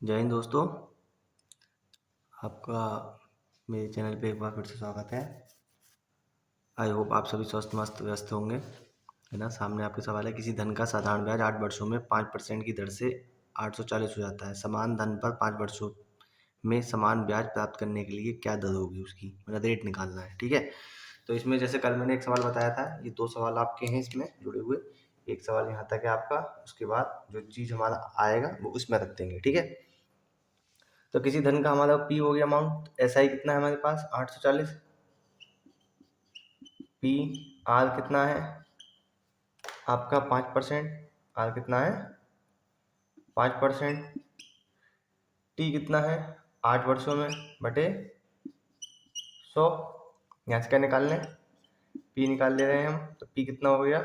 जय हिंद दोस्तों। आपका मेरे चैनल पे एक बार फिर से स्वागत है। आई होप आप सभी स्वस्थ मस्त व्यस्त होंगे, है ना। सामने आपके सवाल है, किसी धन का साधारण ब्याज 8 वर्षों में 5% की दर से 840 हो जाता है। समान धन पर 5 वर्षों में समान ब्याज प्राप्त करने के लिए क्या दर होगी उसकी, मतलब रेट निकालना है। ठीक है, तो इसमें जैसे कल मैंने एक सवाल बताया था, ये 2 सवाल आपके हैं इसमें जुड़े हुए। एक सवाल यहाँ तक है आपका, उसके बाद जो चीज़ हमारा आएगा वो उसमें रख देंगे। ठीक है, तो किसी धन का हमारा पी हो गया अमाउंट, एस आई कितना है हमारे पास 840, पी आर कितना है आपका 5%, आर कितना है 5%, टी कितना है 8 वर्षों में बटे 100। यहाँ से क्या निकाल लें, पी निकाल ले रहे हैं हम, तो पी कितना हो गया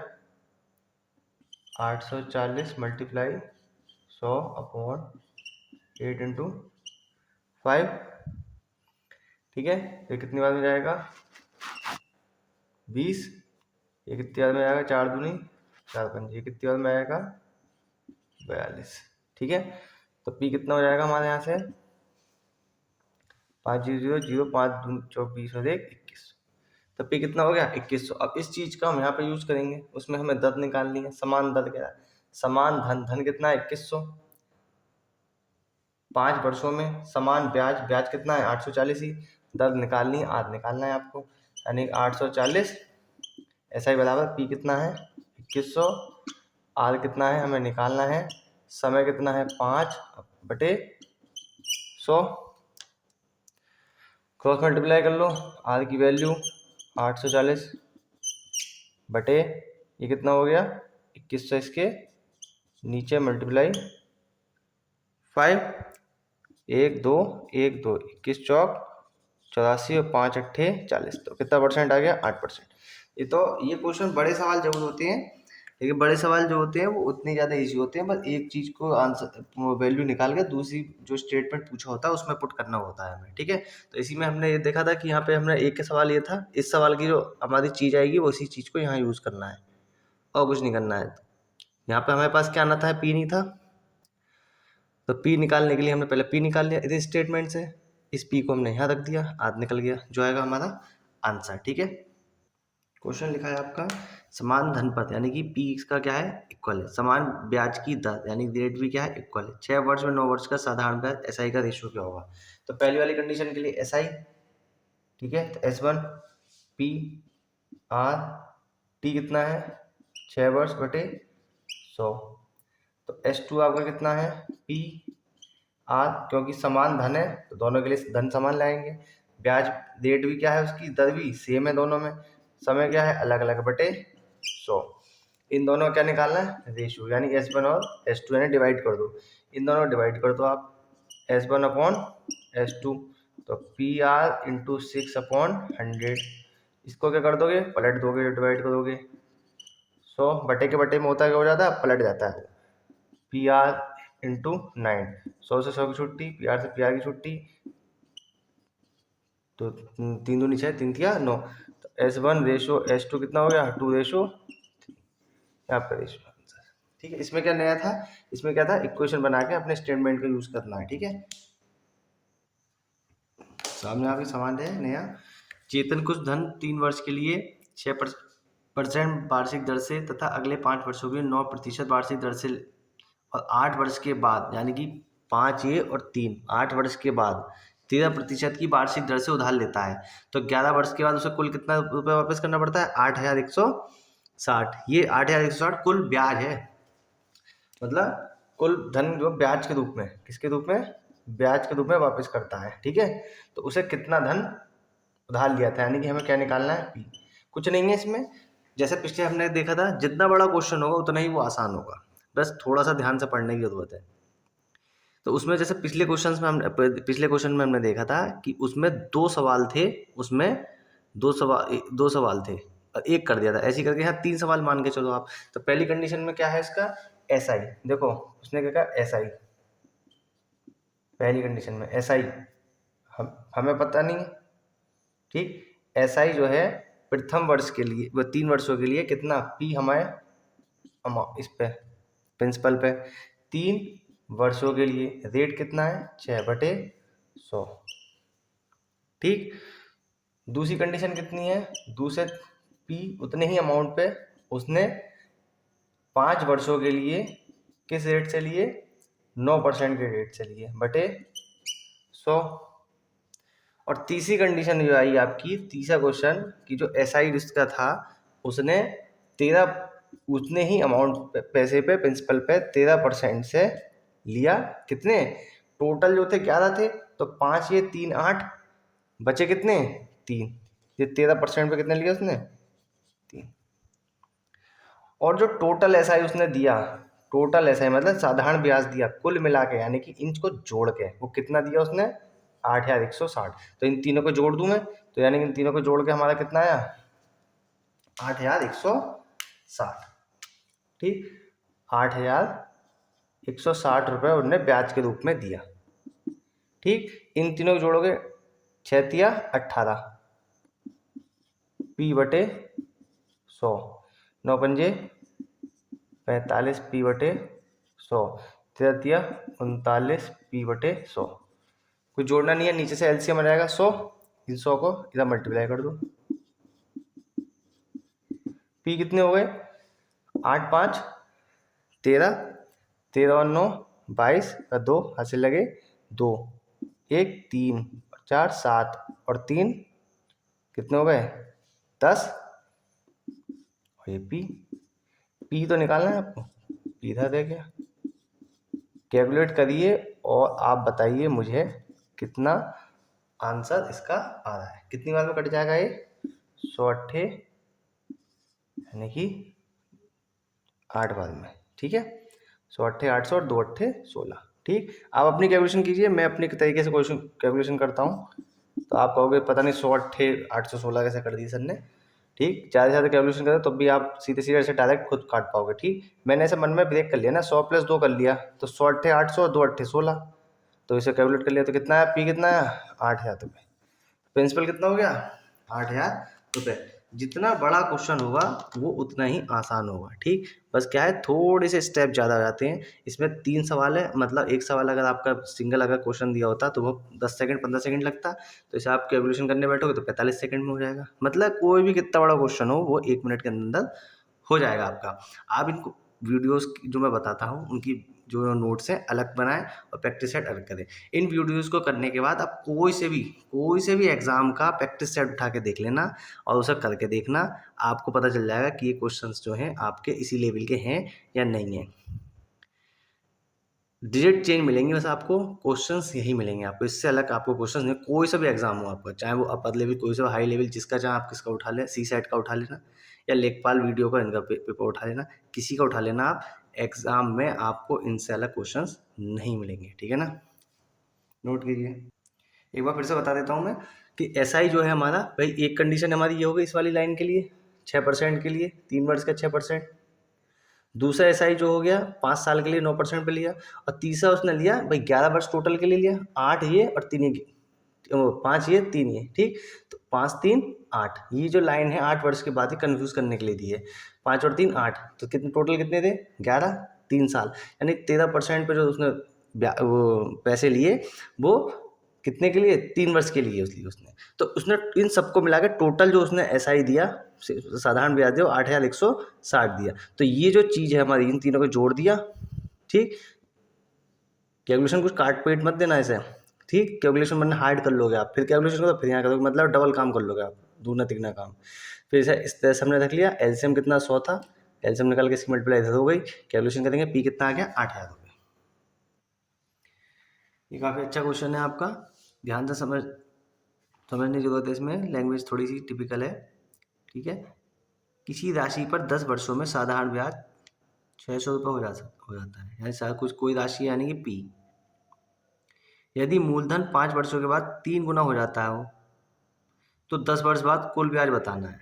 840 मल्टीप्लाई 100 अपॉन 8 इंटू 5। ठीक है, ये कितनी बार में जाएगा 20। ये कितनी बार में आएगा 4 दूनी 4 पंजे, ये कितनी बार में आएगा 42। ठीक है, तो पी कितना हो जाएगा हमारे यहाँ से 5000, 5 दूनी 24 और 1 21। तो पी कितना हो गया 2100। अब इस चीज का हम यहाँ पे यूज करेंगे, उसमें हमें दर निकालनी है। समान दर क्या है, समान धन, धन कितना है 2100, 5 वर्षों में समान ब्याज, ब्याज कितना है 840 ही। दर निकालनी है, आर निकालना है आपको, यानी 840 ऐसा ही बराबर पी कितना है 2100, आर कितना है हमें निकालना है, समय कितना है 5 बटे 100। क्रॉस मल्टीप्लाई कर लो, आर की वैल्यू 840 बटे ये कितना हो गया 2100, इसके नीचे मल्टीप्लाई 5, 1 2 1 2 21 चौक 84 और 5 अट्ठे 40। तो कितना परसेंट आ गया 8%। ये क्वेश्चन बड़े सवाल जरूर होते हैं, लेकिन बड़े सवाल जो होते हैं वो उतने ज़्यादा इजी होते हैं। बस एक चीज़ को आंसर वैल्यू निकाल के दूसरी जो स्टेटमेंट पूछा होता है उसमें पुट करना होता है हमें। ठीक है, तो इसी में हमने ये देखा था कि यहाँ पे हमने एक सवाल ये था, इस सवाल की जो हमारी चीज़ आएगी वो इसी चीज़ को यहाँ यूज़ करना है और कुछ नहीं करना है। यहाँ पे हमारे पास क्या आना था, पी नहीं था, तो पी निकालने के लिए हमने पहले पी निकाल लिया इस स्टेटमेंट से। इस पी को हमने यहाँ रख दिया, आध निकल गया, जो आएगा हमारा आंसर। ठीक है, क्वेश्चन लिखा है आपका, समान धनपद यानी कि पी का क्या है इक्वल है, समान ब्याज की दर यानी रेट भी क्या है इक्वल है। 6 वर्ष में 9 वर्ष का साधारण ब्याज एस आई का रेशियो क्या होगा। तो पहली वाली कंडीशन के लिए एस आई, ठीक है, तो S one P R, T कितना है 6 वर्ष बटे 100। तो एस टू आपका कितना है पी आर, क्योंकि समान धन है तो दोनों के लिए धन समान लाएंगे। ब्याज रेट भी क्या है उसकी, दर भी सेम है दोनों में। समय क्या है अलग अलग बटे 100। इन दोनों का क्या निकालना है रेशियो, यानी एस वन और एस टू, यानी डिवाइड कर दो, इन दोनों को डिवाइड कर दो आप, S one upon S two, तो पी आर इंटू 6 अपॉन 100। इसको क्या कर दोगे पलट दोगे, डिवाइड करोगे 100 बटे के बटे में होता है क्या हो जाता है पलट जाता है, पी आर इंटू 9, 100 से 100 की छुट्टी, पी आर से पी आर की छुट्टी, तो 3 दूनी 6, 3 तिया 9। तो S one ratio S two कितना हो गया 2 रेशो, आपका रेशो आंसर। ठीक है, इसमें क्या नया था, इसमें क्या था इक्वेशन बना के अपने स्टेटमेंट का यूज करना है। ठीक है, सामने आपके सवाल है नया, चेतन कुछ धन 3 वर्ष के लिए 6% वार्षिक दर से तथा अगले 5 वर्षों के लिए 9% वार्षिक दर से और 8 वर्ष के बाद, यानी कि 5 ये और 3 8 वर्ष के बाद 13% की वार्षिक दर से उधार लेता है। तो 11 वर्ष के बाद उसे कुल कितना रुपये वापस करना पड़ता है 8160। ये 8160 कुल ब्याज है, मतलब कुल धन जो ब्याज के रूप में, किसके रूप में, ब्याज के रूप में वापस करता है। ठीक है, तो उसे कितना धन उधार लिया था, यानी कि हमें क्या निकालना है पी। कुछ नहीं है इसमें, जैसे पिछले हमने देखा था जितना बड़ा क्वेश्चन होगा उतना ही वो आसान होगा, बस थोड़ा सा ध्यान से पढ़ने की जरूरत है। तो उसमें जैसे पिछले क्वेश्चन में हमने देखा था कि उसमें 2 सवाल थे, उसमें 2 सवाल थे और एक कर दिया था, ऐसे करके यहाँ 3 सवाल मान के चलो आप। तो पहली कंडीशन में क्या है इसका एस आई, देखो उसने क्या कहा एस आई, पहली कंडीशन में एस आई हमें पता नहीं, ठीक, एस आई जो है प्रथम वर्ष के लिए, वो 3 वर्षों के लिए कितना पी हमारे इस पे प्रिंसिपल पे 3 वर्षों के लिए। रेट कितना है 6/100। ठीक। दूसरी कंडीशन कितनी है, दूसरे पी उतने ही अमाउंट पे उसने 5 वर्षों के लिए किस रेट से लिए, 9% के रेट से लिए बटे 100। और तीसरी कंडीशन जो आई आपकी, तीसरा क्वेश्चन कि जो SI जिसका था उसने 13 उतने ही अमाउंट पैसे पे प्रिंसिपल पे 13% से लिया। कितने, टोटल जो थे 11 थे, तो 5 ये 3 8 बचे कितने 3, ये 13% पे कितने लिया उसने 3। और जो टोटल SI उसने दिया, टोटल SI मतलब साधारण ब्याज दिया कुल मिला के, यानी कि इनको जोड़ के वो कितना दिया उसने 8,160। तो इन तीनों को जोड़ दूं मैं, तो यानी कि इन तीनों को जोड़ के हमारा कितना आया 8,160। ठीक, 8,160 रुपये उन्होंने ब्याज के रूप में दिया। ठीक, इन तीनों को जोड़ोगे 6 18 P/100, 9 पंजे 45 P/100, 13 39 P/100। कुछ जोड़ना नहीं है, नीचे से LCM आ जाएगा 100, इन 100 को इधर मल्टीप्लाई कर दो। P कितने हो गए 8 5 13, 13 और 9 22 का 2 हासिल लगे 2, 1 3 4 7 और 3 कितने हो गए 10। और ये पी तो निकालना है आपको, पी इधर दे गया। कैलकुलेट करिए और आप बताइए मुझे कितना आंसर इसका आ रहा है। कितनी बार में कट जाएगा ये 100 अट्ठे यानी कि 8 बार में। ठीक है, 100 अट्ठे 800 और 2 अट्ठे 16। ठीक, आप अपनी कैलकुलेशन कीजिए, मैं अपने तरीके से क्वेश्चन कैलकुलेशन करता हूँ। तो आप कहोगे पता नहीं 100 अट्ठे 816 कैसे कर दी सर ने। ठीक, ज़्यादा से ज़्यादा कैलकुलेशन करें तब भी आप सीधे सीधे ऐसे डायरेक्ट खुद काट पाओगे। ठीक, मैंने ऐसे मन में ब्रेक कर लिया ना, 100 + 2 कर लिया तो 100 अट्ठे 800 2 अट्ठे 16, तो इसे कैलकुलेट कर लिया तो कितना है पी कितना है 8,000 रुपये। प्रिंसिपल कितना हो गया 8,000 रुपये। जितना बड़ा क्वेश्चन होगा वो उतना ही आसान होगा। ठीक, बस क्या है थोड़े से स्टेप ज़्यादा हो जाते हैं। इसमें 3 सवाल है, मतलब एक सवाल अगर आपका सिंगल अगर क्वेश्चन दिया होता तो वो 10 सेकंड 15 सेकंड लगता, तो इसे आप कैलकुलेशन करने बैठोगे तो 45 सेकंड में हो जाएगा। मतलब कोई भी कितना बड़ा क्वेश्चन हो वो 1 मिनट के अंदर हो जाएगा आपका। आप इनको वीडियोस जो मैं बताता हूँ उनकी जो नोट्स हैं अलग बनाएं और प्रैक्टिस सेट अलग करें। इन वीडियोस को करने के बाद आप कोई से भी एग्जाम का प्रैक्टिस सेट उठा के देख लेना और उसे करके देखना, आपको पता चल जाएगा कि ये क्वेश्चंस जो हैं आपके इसी लेवल के हैं या नहीं हैं। डिजिट चेंज मिलेंगे बस आपको, क्वेश्चंस यही मिलेंगे आपको, इससे अलग आपको क्वेश्चंस नहीं। कोई सा भी एग्जाम हो आपका, चाहे वो अपर लेवल कोई सा हाई लेवल, जिसका चाहे आप किसका उठा लें, CSET का उठा लेना या लेखपाल वीडियो का इनका पेपर उठा लेना, किसी का उठा लेना आप, एग्जाम में आपको इनसे अलग क्वेश्चंस नहीं मिलेंगे। ठीक है ना, नोट कीजिए। एक बार फिर से बता देता हूँ मैं कि SI जो है हमारा भाई, एक कंडीशन हमारी ये होगी इस वाली लाइन के लिए 6% के लिए, 3 वर्ष का 6%। दूसरा SI जो हो गया 5 साल के लिए 9% पे लिया, और तीसरा उसने लिया भाई 11 वर्ष टोटल के लिए लिया, 8 ये और 3 ये, 5 ये 3 ये। ठीक, तो 5 3 8, ये जो लाइन है 8 वर्ष के बाद ही कन्फ्यूज करने के लिए दी है। 5 और 3 8, तो कितने टोटल कितने थे 11, 3 साल, यानी 13% पे जो उसने वो पैसे लिए वो कितने के लिए 3 वर्ष के लिए उसने। तो उसने इन सबको मिला के टोटल जो उसने SI दिया साधारण ब्याज दिया 8,160 दिया। तो ये जो चीज़ है हमारी, इन तीनों को जोड़ दिया। ठीक, कैलकुलेशन कुछ काट पेट मत देना ऐसे। ठीक, कैलकुलेशन वरना हार्ड कर लोगे आप, फिर कैलकुलेशन करो फिर यहाँ करोगे, मतलब डबल काम कर लोगे आप, दूना तिगना काम। फिर इस तरह से हमने रख लिया। LCM कितना 100 था, LCM निकाल के इसकी मल्टीप्लाई इधर हो गई, कैलकुलेशन करेंगे पी कितना आ गया 8,000 रुपये। ये काफ़ी अच्छा क्वेश्चन है आपका, ध्यान से समझने की जरूरत है। इसमें लैंग्वेज थोड़ी सी टिपिकल है। ठीक है, किसी राशि पर 10 वर्षों में साधारण ब्याज 600 रुपये हो जाता है, यानी कुछ कोई राशि यानी कि P। यदि मूलधन 5 वर्षों के बाद 3 गुना हो जाता है तो 10 वर्ष बाद कुल ब्याज बताना है।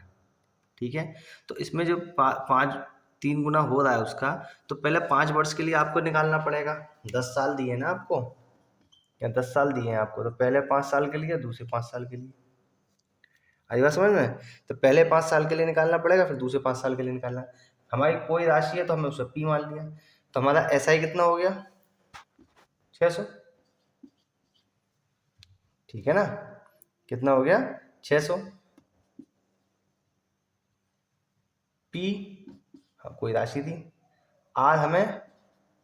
ठीक है, तो इसमें जो 3 गुना हो रहा है उसका, तो पहले 5 वर्ष के लिए आपको निकालना पड़ेगा। 10 साल दिए ना आपको, या 10 साल दिए हैं आपको, तो पहले 5 साल के लिए दूसरे 5 साल के लिए। आई बात समझ में? तो पहले 5 साल के लिए निकालना पड़ेगा, फिर दूसरे 5 साल के लिए निकालना। हमारी कोई राशि है तो हमने उसे P मान लिया, तो हमारा SI कितना हो गया 600, ठीक है ना। कितना हो गया 600। पी कोई राशि थी, आर हमें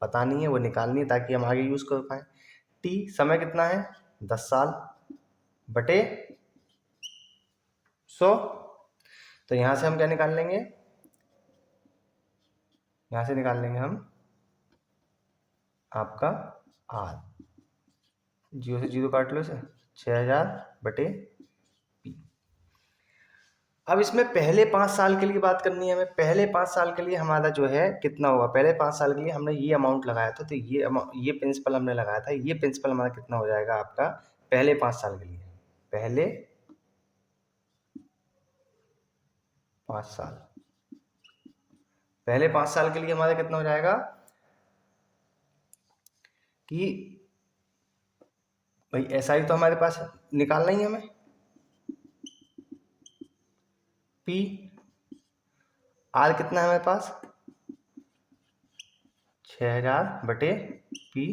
पता नहीं है, वो निकालनी है ताकि हम आगे यूज कर पाए। टी समय कितना है 10 साल बटे 100। तो यहां से हम क्या निकाल लेंगे, यहां से निकाल लेंगे हम आपका आर, 0 से 0 काट लो इसे, 6000 बटे पी। अब इसमें पहले 5 साल के लिए बात करनी है हमें। पहले 5 साल के लिए हमारा जो है कितना होगा, पहले 5 साल के लिए हमने ये अमाउंट लगाया था, तो ये प्रिंसिपल हमने लगाया था, ये प्रिंसिपल हमारा कितना हो जाएगा आपका पहले 5 साल के लिए। पहले 5 साल, पहले 5 साल के लिए हमारा कितना हो जाएगा कि भाई SI तो हमारे पास निकालना ही हमें। पी आर कितना है हमारे पास 6000 बटे पी,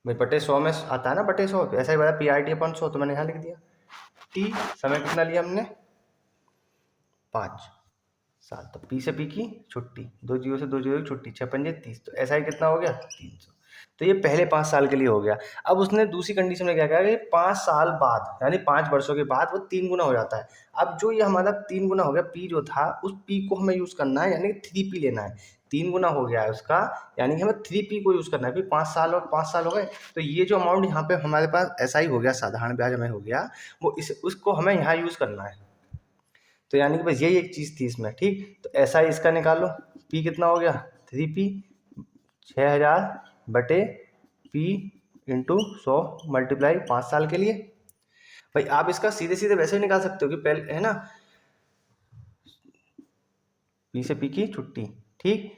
बटे 100 में आता है ना, बटे 100 ऐसा ही बता PRT अपन 100, तो मैंने यहाँ लिख दिया। टी समय कितना लिया हमने 5 साल, तो पी से पी की छुट्टी, 2 जीरो से 2 जीरो की छुट्टी, 6 पंजे 30, तो SI कितना हो गया 300। तो ये पहले 5 साल के लिए हो गया। अब उसने दूसरी कंडीशन में क्या कहा कि 5 साल बाद यानी 5 वर्षों के बाद वो 3 गुना हो जाता है। अब जो ये हमारा 3 गुना हो गया, पी जो था उस पी को हमें यूज करना है, यानी 3P लेना है। 3 गुना हो गया है उसका, यानी कि हमें 3P को यूज करना है। 5 साल और 5 साल हो गए, तो ये जो अमाउंट यहाँ पे हमारे पास SI हो गया, साधारण ब्याज हमें हो गया, वो उसको हमें यहाँ यूज करना है। तो यानी कि बस यही एक चीज़ थी इसमें, ठीक। तो SI इसका निकालो, पी कितना हो गया 3P, 6000 बटे पी इंटू 100 मल्टीप्लाई 5 साल के लिए। भाई आप इसका सीधे सीधे वैसे ही निकाल सकते हो कि पहले है ना, पी से पी की छुट्टी, ठीक।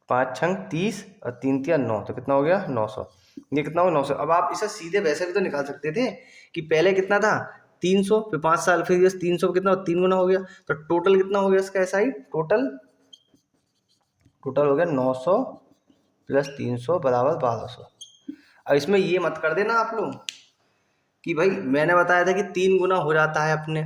5 छंग 30 और 3 तिया 9, तो कितना हो गया 900। ये कितना हो 900। अब आप इसे सीधे वैसे भी तो निकाल सकते थे कि पहले कितना था 300, फिर 5 साल, फिर ये 300 कितना 3 गुना हो गया, तो टोटल कितना हो गया इसका SI, टोटल टोटल हो गया 900 प्लस 300 बराबर 1200। अब इसमें ये मत कर देना आप लोग कि भाई मैंने बताया था कि 3 गुना हो जाता है अपने,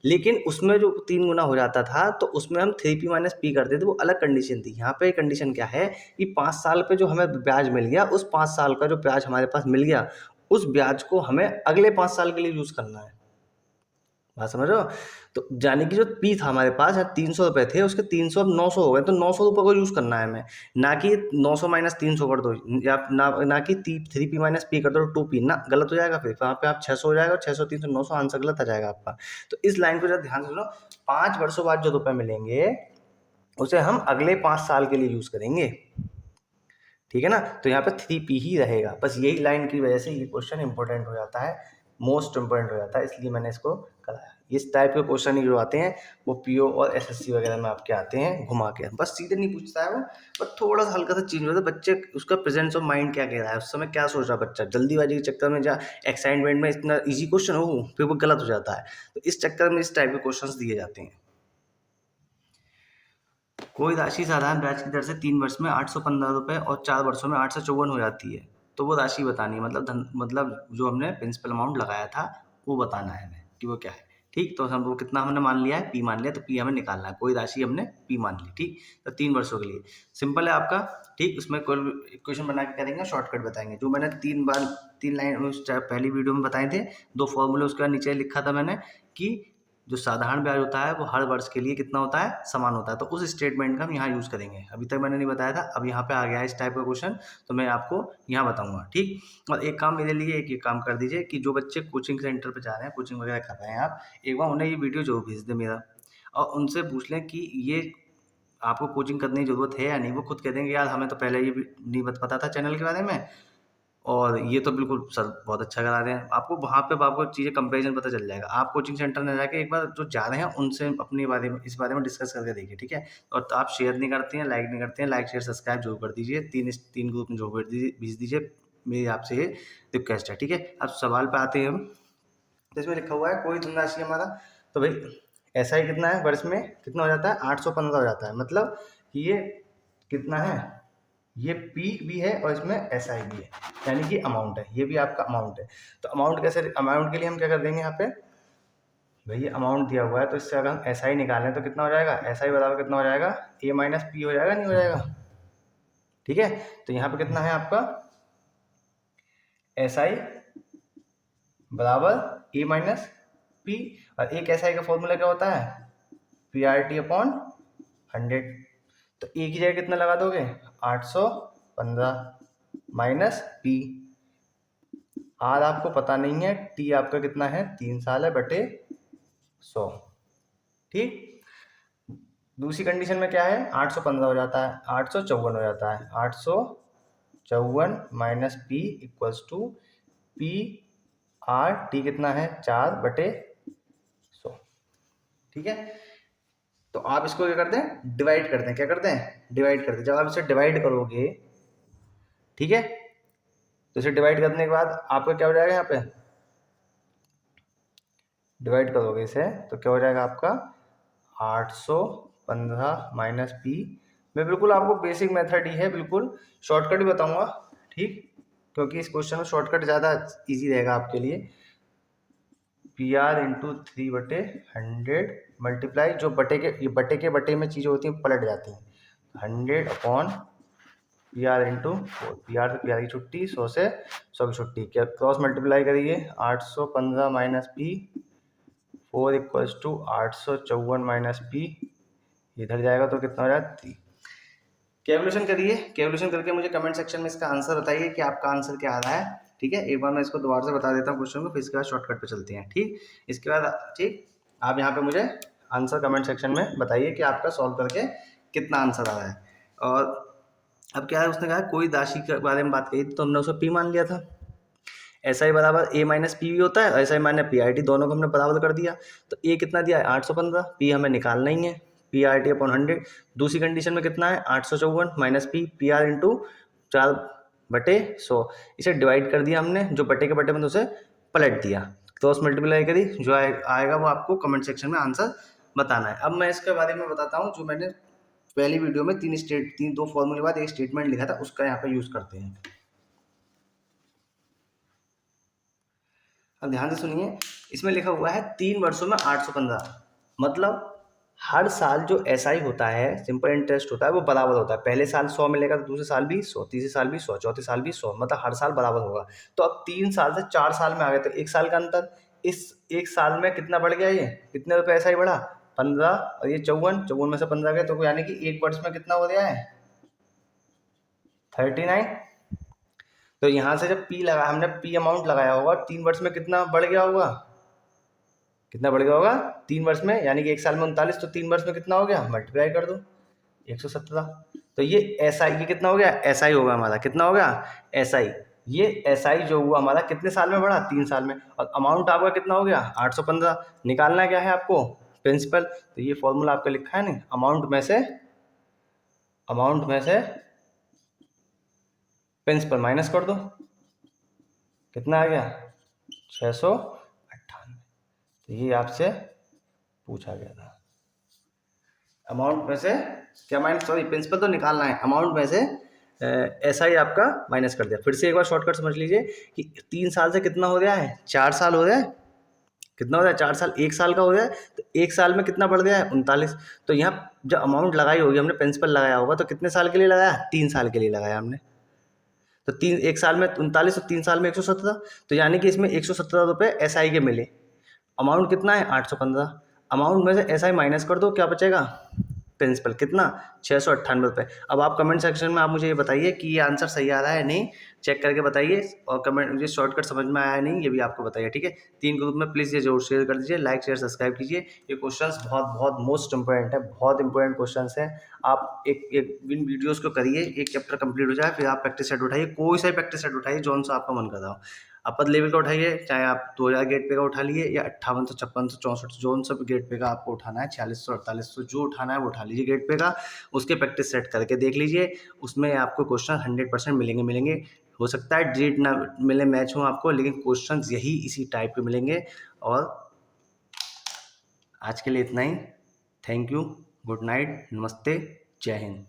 लेकिन उसमें जो 3 गुना हो जाता था तो उसमें हम 3P माइनस पी करते थे, वो अलग कंडीशन थी। यहाँ पे कंडीशन क्या है कि 5 साल पे जो हमें ब्याज मिल गया, उस 5 साल का जो ब्याज हमारे पास मिल गया, उस ब्याज को हमें अगले 5 साल के लिए यूज करना है। बात समझ रहे हो। तो यानी कि जो पी था हमारे पास 300 रुपये थे, उसके 300 अब 900 हो गए, तो 900 रुपये को यूज करना है हमें, ना कि 900 माइनस 300 कर दो, या ना कि 3P माइनस पी कर दो 2P, ना गलत हो जाएगा। फिर वहाँ पे आप 600 हो जाएगा, 600 300 900, आंसर गलत आ जाएगा आपका। तो इस लाइन को जरा ध्यान से सुनो, 5 वर्षों बाद जो रुपये मिलेंगे उसे हम अगले 5 साल के लिए यूज करेंगे, ठीक है ना। तो यहाँ पे 3P ही रहेगा, बस यही लाइन की वजह से ये क्वेश्चन इंपॉर्टेंट हो जाता है, मोस्ट इंपॉर्टेंट हो जाता है, इसलिए मैंने इसको कराया। इस टाइप के क्वेश्चन ही जो आते हैं वो PO और SSC वगैरह में आपके आते हैं घुमा के, बस सीधे नहीं पूछता है वो, बस थोड़ा सा हल्का सा चेंज होता है। बच्चे उसका प्रेजेंस ऑफ माइंड क्या कह रहा है, उस समय क्या सोच रहा है बच्चा, जल्दीबाजी के चक्कर में या एक्साइटमेंट में इतना ईजी क्वेश्चन हो फिर वो गलत हो जाता है। तो इस चक्कर में इस टाइप के क्वेश्चन दिए जाते हैं। कोई राशि साधारण ब्याज की दर से 3 वर्ष में 815 रुपये और 4 वर्षों में 854 हो जाती है, तो वो राशि बतानी है, मतलब जो हमने प्रिंसिपल अमाउंट लगाया था वो बताना है हमें कि वो क्या है, ठीक। तो हम वो कितना हमने मान लिया है, पी मान लिया, तो पी हमें निकालना है, कोई राशि हमने पी मान ली, ठीक। तो 3 वर्षों के लिए सिंपल है आपका, ठीक। उसमें क्वेश्चन बना के करेंगे, शॉर्टकट बताएंगे, जो मैंने 3 लाइन उस पहली वीडियो में बताए थे, 2 फॉर्मूले उसके नीचे लिखा था मैंने कि जो साधारण ब्याज होता है वो हर वर्ष के लिए कितना होता है, समान होता है। तो उस स्टेटमेंट का हम यहाँ यूज़ करेंगे, अभी तक मैंने नहीं बताया था, अब यहाँ पे आ गया है इस टाइप का क्वेश्चन, तो मैं आपको यहाँ बताऊंगा, ठीक। और एक काम मेरे लिए, एक काम कर दीजिए कि जो बच्चे कोचिंग सेंटर पे जा रहे हैं, कोचिंग वगैरह कर रहे हैं, आप एक बार उन्हें ये वीडियो जरूर भेज दें मेरा, और उनसे पूछ लें कि ये आपको कोचिंग करने की ज़रूरत है या नहीं। वो खुद कह देंगे यार हमें तो पहले ये भी नहीं पता था चैनल के बारे में, और ये तो बिल्कुल सर बहुत अच्छा करा रहे हैं। आपको वहाँ पे आपको चीज़ें कंपैरिजन पता चल जाएगा। आप कोचिंग सेंटर में जाके एक बार जो जा रहे हैं उनसे अपने बारे में, इस बारे में डिस्कस करके देखिए, ठीक है। और तो आप शेयर नहीं करते हैं, लाइक नहीं करते हैं, लाइक शेयर सब्सक्राइब जरूर कर दीजिए, 3 ग्रुप में जरूर भेज दीजिए, मेरी आपसे ये रिक्वेस्ट है, ठीक है। अब सवाल पे आते हैं हम, तो इसमें लिखा हुआ है कोई धनराशि हमारा, तो भाई SI कितना है वर्ष में, कितना हो जाता है 815 हो जाता है, मतलब ये कितना है ये पी भी है और इसमें एस आई भी है, यानी कि अमाउंट है, ये भी आपका अमाउंट है। तो अमाउंट कैसे, अमाउंट के लिए हम क्या कर देंगे यहाँ पे, भैया अमाउंट दिया हुआ है तो इससे अगर हम एस आई निकालें तो कितना हो जाएगा, एस आई बराबर कितना हो जाएगा, ए माइनस पी हो जाएगा, नहीं हो जाएगा। ठीक है, तो यहाँ पे कितना है आपका, एस आई बराबर ए माइनस पी, और एक एस आई का फॉर्मूला क्या होता है, पी आर टी अपॉन 100। तो ए की जगह कितना लगा दोगे, 815 माइनस पी, आर आपको पता नहीं है, टी आपका कितना है 3 साल है बटे 100। ठीक, दूसरी कंडीशन में क्या है, 815 हो जाता है, 854 हो जाता है, 854 minus P equals to P R T कितना है 4 बटे 100। ठीक है, तो आप इसको क्या करते हैं, डिवाइड करते हैं, क्या करते हैं, डिवाइड करते हैं। जब आप इसे डिवाइड करोगे, ठीक है, तो इसे डिवाइड करने के बाद आपका क्या हो जाएगा, यहाँ पे डिवाइड करोगे इसे तो क्या हो जाएगा आपका 815 माइनस पी। मैं बिल्कुल आपको बेसिक मेथड ही है, बिल्कुल शॉर्टकट ही बताऊंगा, ठीक, क्योंकि इस क्वेश्चन में शॉर्टकट ज़्यादा इजी रहेगा आपके लिए। पी आर इंटू 3 बटे 100 मल्टीप्लाई, जो बटे में चीज़ें होती हैं पलट जाती हैं, 100 upon P R into 4, P R की छुट्टी, 100 से 100 की छुट्टी, क्या क्रॉस मल्टीप्लाई करिए, 815 minus P 4 equals to 854 minus P, इधर जाएगा तो कितना हो जाएगा 3। कैलकुलेशन करिए, कैलकुलेशन करके मुझे कमेंट सेक्शन में इसका आंसर बताइए कि आपका आंसर क्या आ रहा है। ठीक है, एक बार मैं इसको दोबारा से बता देता हूँ क्वेश्चन को, फिर इसके बाद शॉर्टकट पे चलते हैं। ठीक, इसके बाद ठीक, आप यहाँ पे मुझे आंसर कमेंट सेक्शन में बताइए कि आपका सॉल्व करके कितना आंसर आ रहा है। और अब क्या है, उसने कहा कोई राशि के बारे में बात कही तो हमने उसको पी मान लिया था, एस आई बराबर ए माइनस पी भी होता है, S I minus P R T, दोनों को हमने बराबर कर दिया। तो ए कितना दिया है 815, पी हमें निकालना ही है, पी आर टी अपॉन 100। दूसरी कंडीशन में कितना है 854 माइनस पी आर इंटू 4 बटे 100, इसे डिवाइड कर दिया हमने, जो बटे के बटे में उसे पलट दिया, क्रॉस मल्टीप्लाई करी, जो आएगा वो आपको कमेंट सेक्शन में आंसर बताना है। अब मैं इसके बारे में बताता हूँ, जो मैंने पहली वीडियो में दो फॉर्मूले बाद एक स्टेटमेंट लिखा था, उसका यहाँ पे यूज करते हैं। अब ध्यान से सुनिए, इसमें लिखा हुआ है 3 वर्षों में 815, मतलब हर साल जो एसआई होता है, सिंपल इंटरेस्ट होता है, वो बराबर होता है। पहले साल 100 मिलेगा तो दूसरे साल भी 100, तीसरे साल भी 100, चौथे साल भी 100, मतलब हर साल बराबर होगा। तो अब 3 साल से 4 साल में आ गए तो 1 साल का अंतर, इस 1 साल में कितना बढ़ गया, ये कितने रुपये एसआई बढ़ा 15, और ये 54 में से 15 गए, तो यानी कि 1 वर्ष में कितना हो गया है 39। तो यहाँ से जब पी लगा, हमने पी अमाउंट लगाया होगा, 3 वर्ष में कितना बढ़ गया होगा, कितना बढ़ गया होगा 3 वर्ष में, यानी कि 1 साल में 39, तो 3 वर्ष में कितना हो गया, मल्टीप्लाई कर दो 117। तो ये एस आई, ये कितना हो गया, एस आई होगा हमारा, कितना हो गया एस आई। ये एस आई जो हुआ हमारा कितने साल में बढ़ा, 3 साल में, और अमाउंट आपका कितना हो गया 815। निकालना क्या है आपको, प्रिंसिपल। तो ये फॉर्मूला आपका लिखा है नहीं, अमाउंट में से प्रिंसिपल माइनस कर दो, कितना आ गया 698। तो ये आपसे पूछा गया था, अमाउंट में से क्या माइनस, सॉरी प्रिंसिपल तो निकालना है, अमाउंट में से ऐसा ही आपका माइनस कर दिया। फिर से एक बार शॉर्टकट समझ लीजिए कि 3 साल से कितना हो गया है 4 साल हो गया है, कितना हो गया 4 साल, 1 साल का हो गया है, तो 1 साल में कितना बढ़ गया है 39। तो यहाँ जब अमाउंट लगाई होगी हमने, प्रिंसिपल लगाया होगा, तो कितने साल के लिए लगाया 3 साल के लिए लगाया हमने। तो 1 साल में 39 और 3 साल में 117, तो यानी कि इसमें 117 रुपये एस आई के मिले। अमाउंट कितना है 815, अमाउंट में से एस आई माइनस कर दो, क्या बचेगा प्रिंसिपल, कितना 698 रुपये। अब आप कमेंट सेक्शन में आप मुझे ये बताइए कि ये आंसर सही आ रहा है नहीं, चेक करके बताइए, और कमेंट मुझे शॉर्टकट समझ में आया है नहीं, ये भी आपको बताइए। ठीक है, 3 ग्रुप में प्लीज़ ये जरूर शेयर कर दीजिए, लाइक शेयर सब्सक्राइब कीजिए। ये क्वेश्चंस बहुत बहुत मोस्ट इंपॉर्टेंट है, बहुत इंपॉर्टेंट क्वेश्चंस हैं। आप एक इन वीडियोज़ को करिए, एक चैप्टर कंप्लीट हो जाए, फिर आप प्रैक्टिस सेट उठाइए, कोई सा प्रैक्टिस सेट उठाइए जौन सा आपका मन कर रहा हो। अपर लेवल का उठाइए, चाहे आप 2000 गेट पे का उठा लिए, या 5800, 5600, 6400, जो सब गेट पे का आपको उठाना है, 4600, 4800 जो उठाना है वो उठा लीजिए गेट पे का, उसके प्रैक्टिस सेट करके देख लीजिए। उसमें आपको क्वेश्चन 100% मिलेंगे। हो सकता है डिजिट ना मिले, मैच हो आपको, लेकिन क्वेश्चन यही इसी टाइप के मिलेंगे। और आज के लिए इतना ही, थैंक यू, गुड नाइट, नमस्ते, जय हिंद।